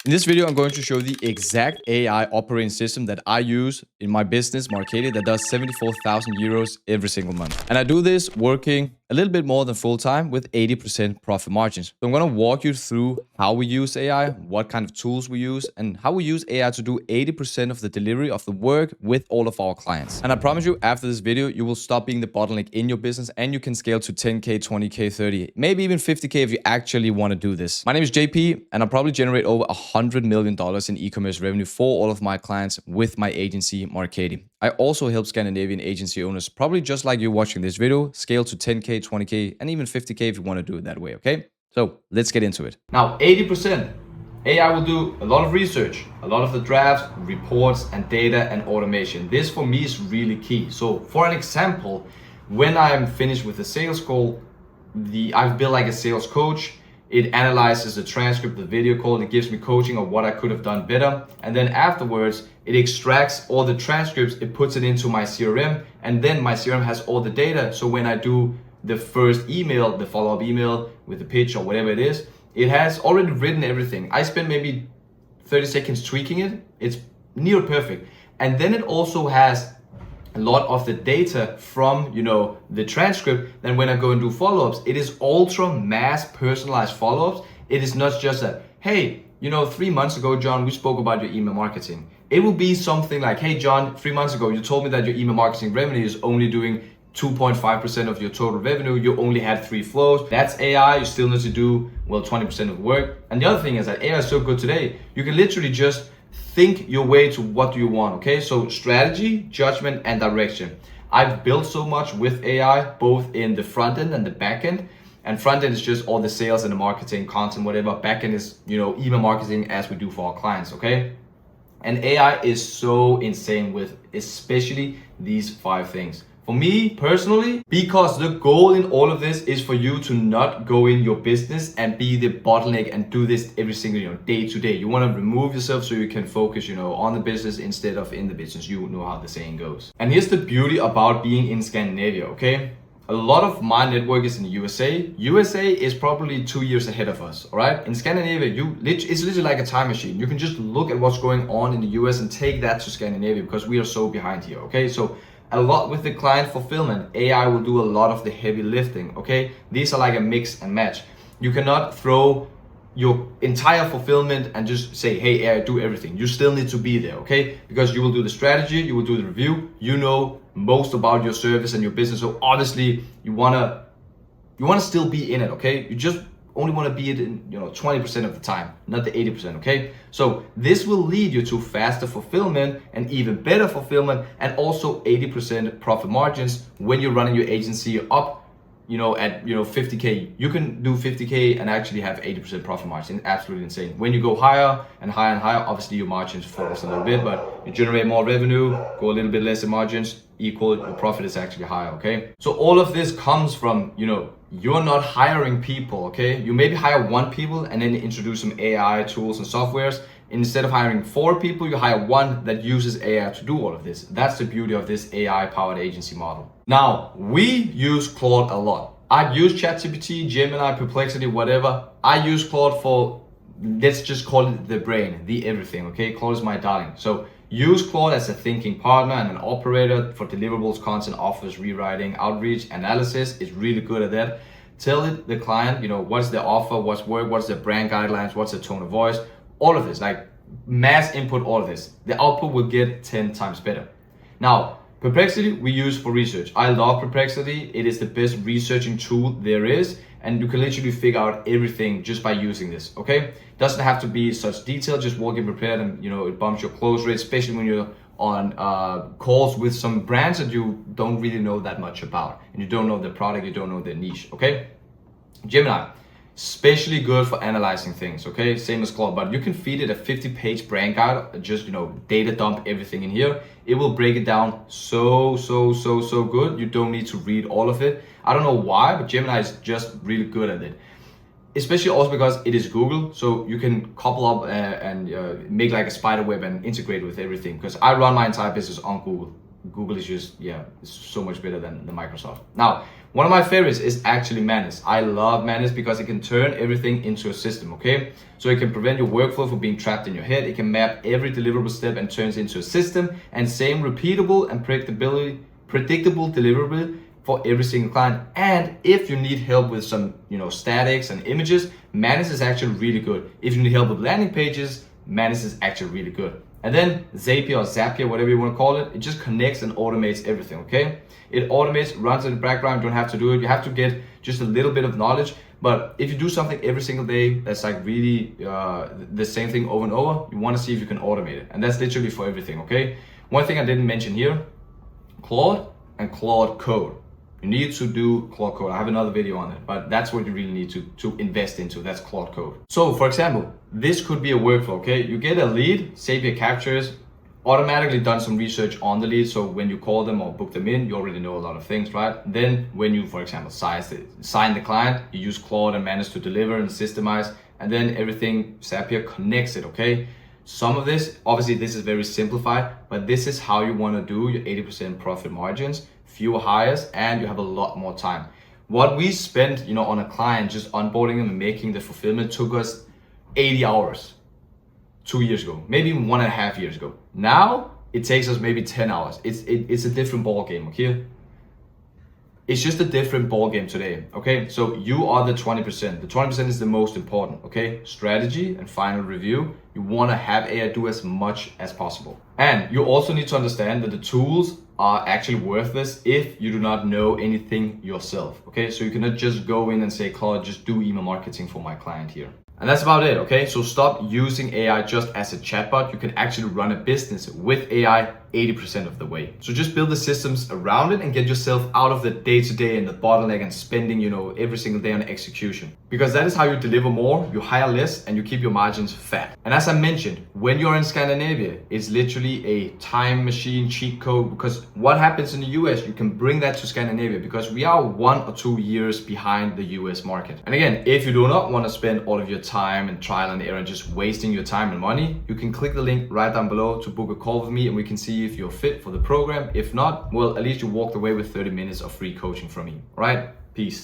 In this video, I'm going to show the exact AI operating system that I use in my business, Markeity, that does 74,000 euros every single month. And I do this working a little bit more than full-time with 80% profit margins. So I'm going to walk you through how we use AI, what kind of tools we use, and how we use AI to do 80% of the delivery of the work with all of our clients. And I promise you, after this video, you will stop being the bottleneck in your business and you can scale to 10K, 20K, 30, maybe even 50K if you actually want to do this. My name is JP, and I probably generate over $100 million in e-commerce revenue for all of my clients with my agency, Markeity. I also help Scandinavian agency owners, probably just like you watching this video, scale to 10K, 20K, and even 50K if you want to do it that way, okay? So let's get into it. Now, 80%. AI will do a lot of research, a lot of the drafts, reports, and data and automation. This for me is really key. So for an example, when I'm finished with a sales call, I've built like a sales coach. It analyzes the transcript, the video call, it gives me coaching of what I could have done better. And then afterwards, it extracts all the transcripts, it puts it into my CRM, and then my CRM has all the data. So when I do the first email, the follow-up email with the pitch or whatever it is, it has already written everything. I spent maybe 30 seconds tweaking it. It's near perfect. And then it also has a lot of the data from, the transcript. Then when I go and do follow-ups, it is ultra mass personalized follow-ups. It is not just a, hey, 3 months ago, John, we spoke about your email marketing. It will be something like, hey, John, 3 months ago, you told me that your email marketing revenue is only doing 2.5% of your total revenue. You only had 3 flows. That's AI. You still need to do, 20% of work. And the other thing is that AI is so good today. You can literally just think your way to what do you want, okay? So strategy, judgment, and direction. I've built so much with AI, both in the front end and the back end. And front end is just all the sales and the marketing, content, whatever. Back end is, email marketing as we do for our clients, okay? And AI is so insane with especially these 5 things. For me personally, because the goal in all of this is for you to not go in your business and be the bottleneck and do this every single day to day. You want to remove yourself so you can focus on the business instead of in the business. You know how the saying goes. And here's the beauty about being in Scandinavia, okay? A lot of my network is in the USA. USA is probably 2 years ahead of us, all right? In Scandinavia, it's literally like a time machine. You can just look at what's going on in the US and take that to Scandinavia because we are so behind here, okay? So a lot with the client fulfillment, AI will do a lot of the heavy lifting, okay? These are like a mix and match. You cannot throw your entire fulfillment and just say, hey, AI, do everything. You still need to be there, okay? Because you will do the strategy, you will do the review, you know most about your service and your business. So obviously you wanna still be in it, okay? You just only want to be it in 20% of the time, not the 80%, okay? So this will lead you to faster fulfillment and even better fulfillment, and also 80% profit margins when you're running your agency up at 50K. You can do 50K and actually have 80% profit margin. Absolutely insane. When you go higher and higher and higher, obviously your margins falls a little bit, but you generate more revenue, go a little bit less in margins, equal, your profit is actually higher, okay? So all of this comes from, you're not hiring people, okay? You maybe hire 1 people and then introduce some AI tools and softwares. Instead of hiring 4 people, you hire 1 that uses AI to do all of this. That's the beauty of this AI-powered agency model. Now, we use Claude a lot. I've used ChatGPT, Gemini, Perplexity, whatever. I use Claude for, let's just call it the brain, the everything, okay? Claude is my darling. So use Claude as a thinking partner and an operator for deliverables, content, offers, rewriting, outreach, analysis. It's really good at that. Tell it the client, what's the offer, what's work, what's the brand guidelines, what's the tone of voice, all of this, like mass input, all of this. The output will get 10 times better. Now, Perplexity we use for research. I love Perplexity. It is the best researching tool there is, and you can literally figure out everything just by using this, okay? Doesn't have to be such detail, just walk in prepared and it bumps your close rate, especially when you're on calls with some brands that you don't really know that much about, and you don't know the product, you don't know their niche, okay? Gemini, especially good for analyzing things, okay? Same as Claude, but you can feed it a 50-page brand guide, just, data dump everything in here. It will break it down so good. You don't need to read all of it. I don't know why, but Gemini is just really good at it. Especially also because it is Google, so you can couple up and make like a spider web and integrate with everything. Because I run my entire business on Google. Google is just, it's so much better than the Microsoft. Now, One of my favorites is actually Manus. I love Manus because it can turn everything into a system, okay? So it can prevent your workflow from being trapped in your head. It can map every deliverable step and turns it into a system, and same repeatable and predictable deliverable for every single client. And if you need help with some, statics and images, Manus is actually really good. If you need help with landing pages, Manus is actually really good. And then Zapier or Zapier, whatever you want to call it, it just connects and automates everything, okay? It automates, runs in the background, you don't have to do it. You have to get just a little bit of knowledge. But if you do something every single day that's like really the same thing over and over, you want to see if you can automate it. And that's literally for everything, okay? One thing I didn't mention here, Claude and Claude Code. You need to do Claude Code. I have another video on it, but that's what you really need to invest into. That's Claude Code. So for example, this could be a workflow, okay? You get a lead, Zapier captures, automatically done some research on the lead. So when you call them or book them in, you already know a lot of things, right? Then when you, for example, sign the client, you use Claude and Manus to deliver and systemize, and then everything, Zapier connects it, okay? Some of this, obviously this is very simplified, but this is how you want to do your 80% profit margins, fewer hires, and you have a lot more time. What we spent, on a client, just onboarding them and making the fulfillment took us 80 hours 2 years ago, maybe 1.5 years ago. Now it takes us maybe 10 hours. It's a different ball game, okay? It's just a different ball game today, okay? So you are the 20%. The 20% is the most important, okay? Strategy and final review. You want to have AI do as much as possible. And you also need to understand that the tools are actually worthless if you do not know anything yourself, okay? So you cannot just go in and say, Claude, just do email marketing for my client here. And that's about it, okay? So stop using AI just as a chatbot. You can actually run a business with AI 80% of the way. So just build the systems around it and get yourself out of the day-to-day and the bottleneck and spending, every single day on execution. Because that is how you deliver more, you hire less, and you keep your margins fat. And as I mentioned, when you're in Scandinavia, it's literally a time machine cheat code, because what happens in the US, you can bring that to Scandinavia because we are 1 or 2 years behind the US market. And again, if you do not want to spend all of your time and trial and error and just wasting your time and money, you can click the link right down below to book a call with me, and we can see if you're fit for the program. If not, well, at least you walked away with 30 minutes of free coaching from me. All right? Peace.